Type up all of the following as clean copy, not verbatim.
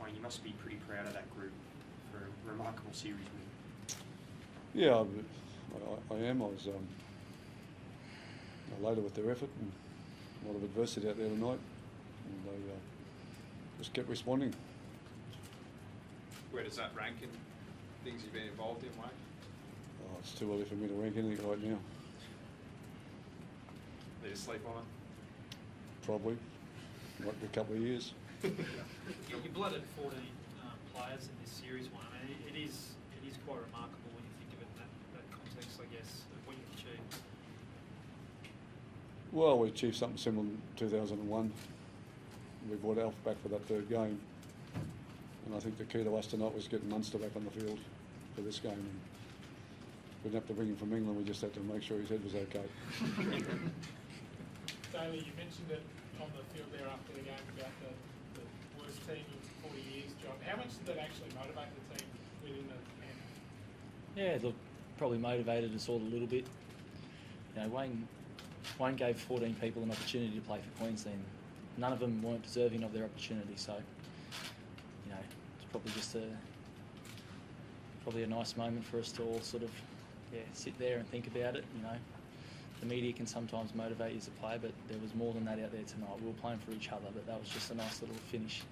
Wayne, you must be pretty proud of that group for a remarkable series win. Yeah, I am. I was elated with their effort and a lot of adversity out there tonight, and they just kept responding. Where does that rank in things you've been involved in, Wayne? Oh, it's too early for me to rank anything right now. Need to sleep on it? Probably. Might be a couple of years. You blooded 14 players in this series, one. I mean, it is quite remarkable when you think of it in that context, I guess, of what you've achieved. Well, we achieved something similar in 2001. We brought Alf back for that third game, and I think the key to us tonight was getting Munster back on the field for this game. And we didn't have to bring him from England. We just had to make sure his head was okay. Daly, you mentioned it on the field there after the game about the worst team in 40 years, John. How much did that actually motivate the team within the camp? Yeah, look, probably motivated us all a little bit. You know, Wayne gave 14 people an opportunity to play for Queensland. None of them weren't deserving of their opportunity, so you know, it's probably just a nice moment for us to all sort of sit there and think about it. You know, the media can sometimes motivate you as a player, but there was more than that out there tonight. We were playing for each other, but that was just a nice little finish.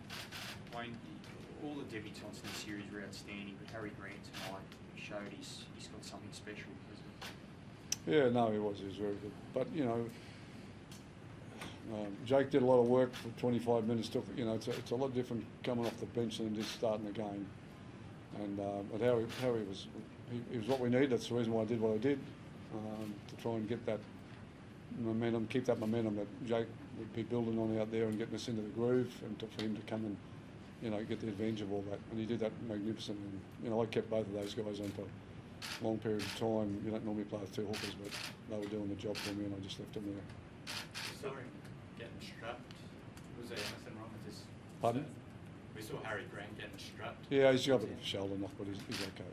Wayne, all the debutants in the series were outstanding, but Harry Grant tonight showed he's got something special, hasn't he? Yeah, no, he was very good. But you know, Jake did a lot of work for 25 minutes. You know, it's a lot different coming off the bench than just starting the game. And but Harry was he was what we need. That's the reason why I did what I did, to try and get that momentum, keep that momentum that Jake would be building on out there and getting us into the groove, and for him to come and get the advantage of all that. And he did that magnificently. And I kept both of those guys on for long periods of time. You don't normally play with two hookers, but they were doing the job for me, and I just left them there. Sorry, getting strapped. Was there anything wrong with this? Pardon? We saw Harry Grant getting strapped. Yeah, he's got a bit of a shoulder knock, but he's okay.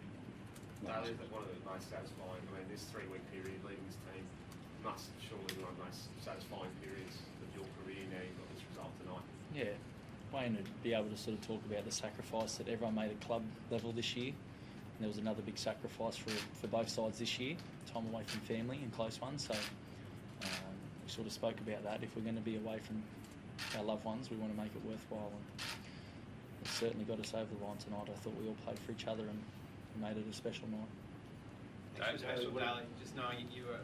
Daly, one of the most satisfying, I mean, this 3-week period leading this team must surely be one of the most satisfying periods of your career. Now you've got this result tonight. Yeah, Wayne would be able to sort of talk about the sacrifice that everyone made at club level this year. And there was another big sacrifice for both sides this year, time away from family and close ones. So we sort of spoke about that. If we're going to be away from our loved ones, we want to make it worthwhile. And it certainly got us over the line tonight. I thought we all played for each other and made it a special night. Extra special, Daly, just knowing you were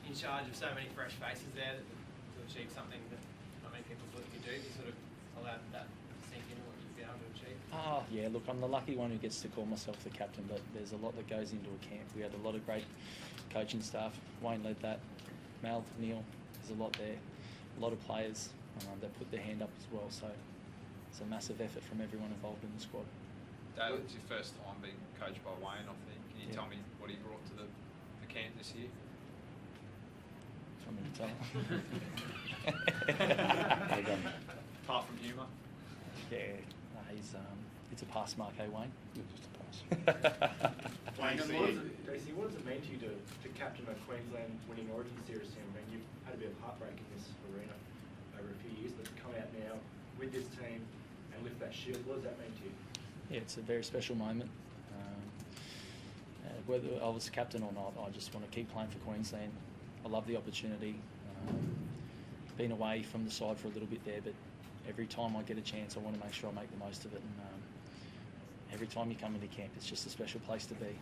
in charge of so many fresh faces there to achieve something that not many people thought you could do. You sort of allowed that to sink into what you've been able to achieve. Oh, yeah, look, I'm the lucky one who gets to call myself the captain, but there's a lot that goes into a camp. We had a lot of great coaching staff. Wayne led that. Mal, Neil, there's a lot there. A lot of players that put their hand up as well, so it's a massive effort from everyone involved in the squad. Daly, it's your first time being coached by Wayne, I think. Can you tell me what he brought to the camp this year? Want me to tell? Apart from humour? Yeah, no, he's it's a pass mark, eh, Wayne? Yeah, just a pass. Wayne, Daisy, what does it mean to you to captain a Queensland winning Origin series team? I mean, you've had a bit of heartbreak in this arena over a few years, but to come out now with this team and lift that shield, what does that mean to you? Yeah, it's a very special moment. Whether I was captain or not, I just want to keep playing for Queensland. I love the opportunity. Been away from the side for a little bit there, but every time I get a chance, I want to make sure I make the most of it. And every time you come into camp, it's just a special place to be.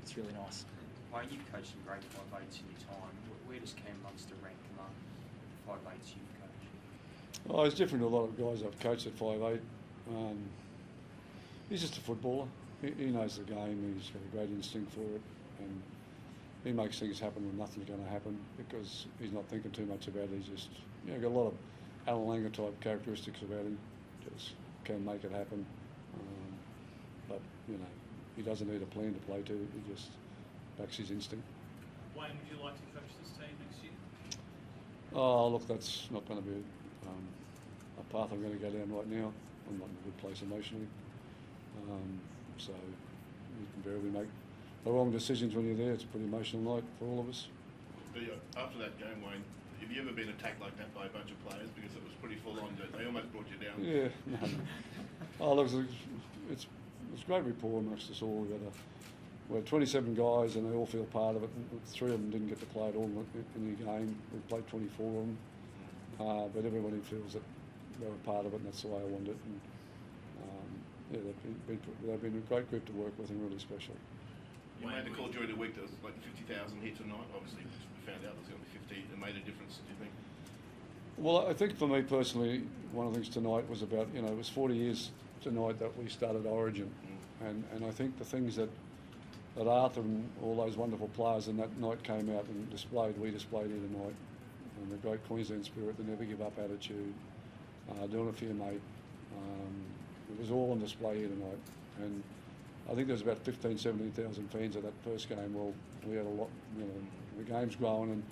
It's really nice. Wayne, you've coached some great 5'8s in your time. Where does Cam Munster rank among 5'8s you've coached? Oh, he's different to a lot of guys I've coached at 5'8". He's just a footballer. He knows the game. He's got a great instinct for it, and he makes things happen when nothing's going to happen because he's not thinking too much about it. He's just, got a lot of Alan Langer type characteristics about him. Just can make it happen. But he doesn't need a plan to play to. He just backs his instinct. Wayne, would you like to coach this team next year? Oh, look, that's not going to be a path I'm going to go down right now. I'm not in a good place emotionally. So you can barely make the wrong decisions when you're there. It's a pretty emotional night for all of us. After that game, Wayne, have you ever been attacked like that by a bunch of players? Because it was pretty full on. They almost brought you down. Yeah, no. Oh, look, it's great rapport amongst us all. We had 27 guys and they all feel part of it. And 3 of them didn't get to play at all in the game. We played 24 of them. But everybody feels that they were part of it, and that's the way I want it. And, yeah, they've been a great group to work with and really special. You made the call during the week that was like 50,000 here tonight. Obviously, we found out there's going to be 50. It made a difference, do you think? Well, I think for me personally, one of the things tonight was about, it was 40 years tonight that we started Origin. And I think the things that Arthur and all those wonderful players in that night came out and we displayed here tonight. And the great Queensland spirit, the never give up attitude, doing it for your mate. It was all on display here tonight. And I think there's about 15,000, 17,000 fans at that first game. Well, we had a lot, the game's growing, and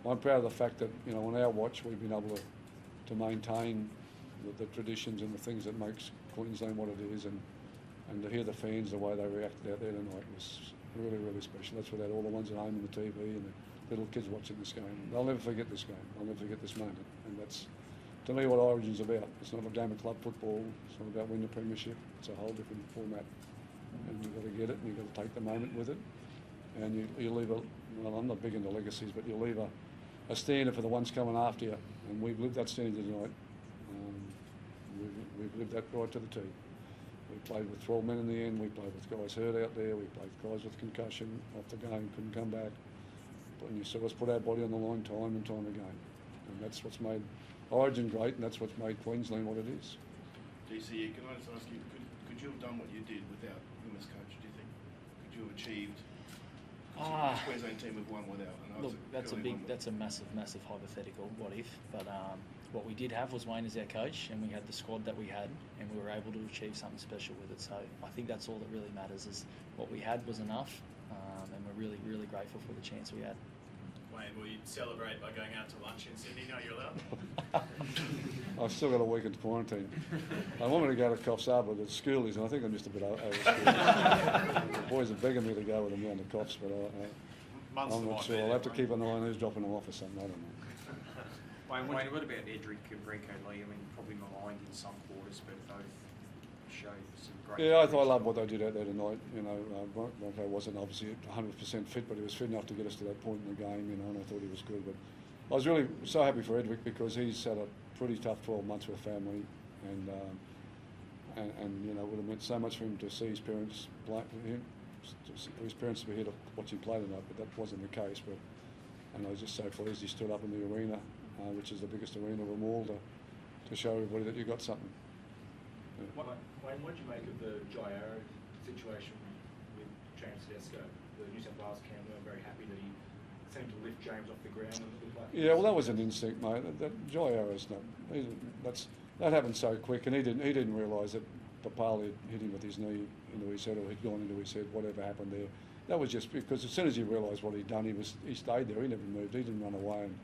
I'm proud of the fact that, on our watch we've been able to maintain the traditions and the things that makes Queensland what it is, and to hear the fans, the way they reacted out there tonight was really, really special. That's without all the ones at home on the TV and the little kids watching this game. They'll never forget this game. They'll never forget this moment. And that's, to me, what Origin's about. It's not a game of club football. It's not about winning the premiership. It's a whole different format. And you've got to get it, and you've got to take the moment with it. And you leave I'm not big into legacies, but you leave a standard for the ones coming after you. And we've lived that standard tonight. We've lived that right to the T. We played with 12 men in the end. We played with guys hurt out there. We played with guys with concussion, off the game, couldn't come back. And you saw us put our body on the line time and time again. And that's what's made Origin great, and that's what's made Queensland what it is. DC, can I just ask you, could you have done what you did without him as coach, do you think? Could you have achieved... the Queensland team have won without... Look, that's a massive hypothetical, what if, but what we did have was Wayne as our coach, and we had the squad that we had, and we were able to achieve something special with it. So I think that's all that really matters, is what we had was enough, and we're really, really grateful for the chance we had. Wayne, will you celebrate by going out to lunch in Sydney? No, you're allowed. I've still got a week in quarantine. I wanted to go to Coffs Harbour, but schoolies, and I think I'm just a bit over school. The boys are begging me to go with them down to Coffs, but I'm not sure. I'll have to keep an eye on who's dropping them off or something. I don't know. Wayne, what about Edric and Rico Lee? I mean, probably maligned in some quarters, but both showed some great... Yeah, I love what they did out there tonight. Bronco wasn't obviously 100% fit, but he was fit enough to get us to that point in the game, and I thought he was good. But I was really so happy for Edric because he's had a pretty tough 12 months with family, and it would have meant so much for him to see his parents play, his parents to be here to watch him play tonight, but that wasn't the case. And I was just so pleased he stood up in the arena, which is the biggest arena of them all, to show everybody that you got something. Yeah. Wayne, what did you make of the Jai Arrow situation with James Tedesco? The New South Wales camp were very happy that he seemed to lift James off the ground. Yeah, well, that was an instinct, mate. That Jai Arrow's not. That happened so quick, and he didn't realise that Papali had hit him with his knee into his head, or he'd gone into his head. Whatever happened there, that was just because as soon as he realised what he'd done, he stayed there. He never moved. He didn't run away and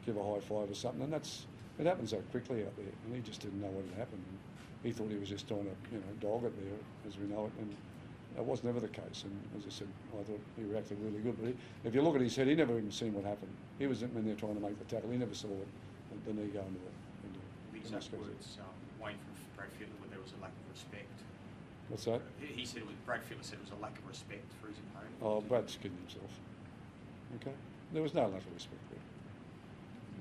give a high five or something. And it happened so quickly out there, and he just didn't know what had happened. And he thought he was just trying to, dog it there, as we know it, and that was never the case. And as I said, I thought he reacted really good. But if you look at his head, he never even seen what happened. He was in there trying to make the tackle. He never saw the knee go into it. The exact words, Wayne from Brad Fittler, there was a lack of respect. What's that? He said Brad Fittler said it was a lack of respect for his opponent. Oh, Brad's kidding himself. Okay, there was no lack of respect there.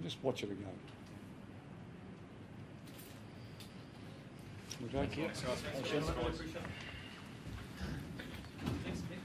Just watch it again. Okay. Thank you. Thanks, guys. Thanks, gentlemen. Appreciate it. Thanks, Mick.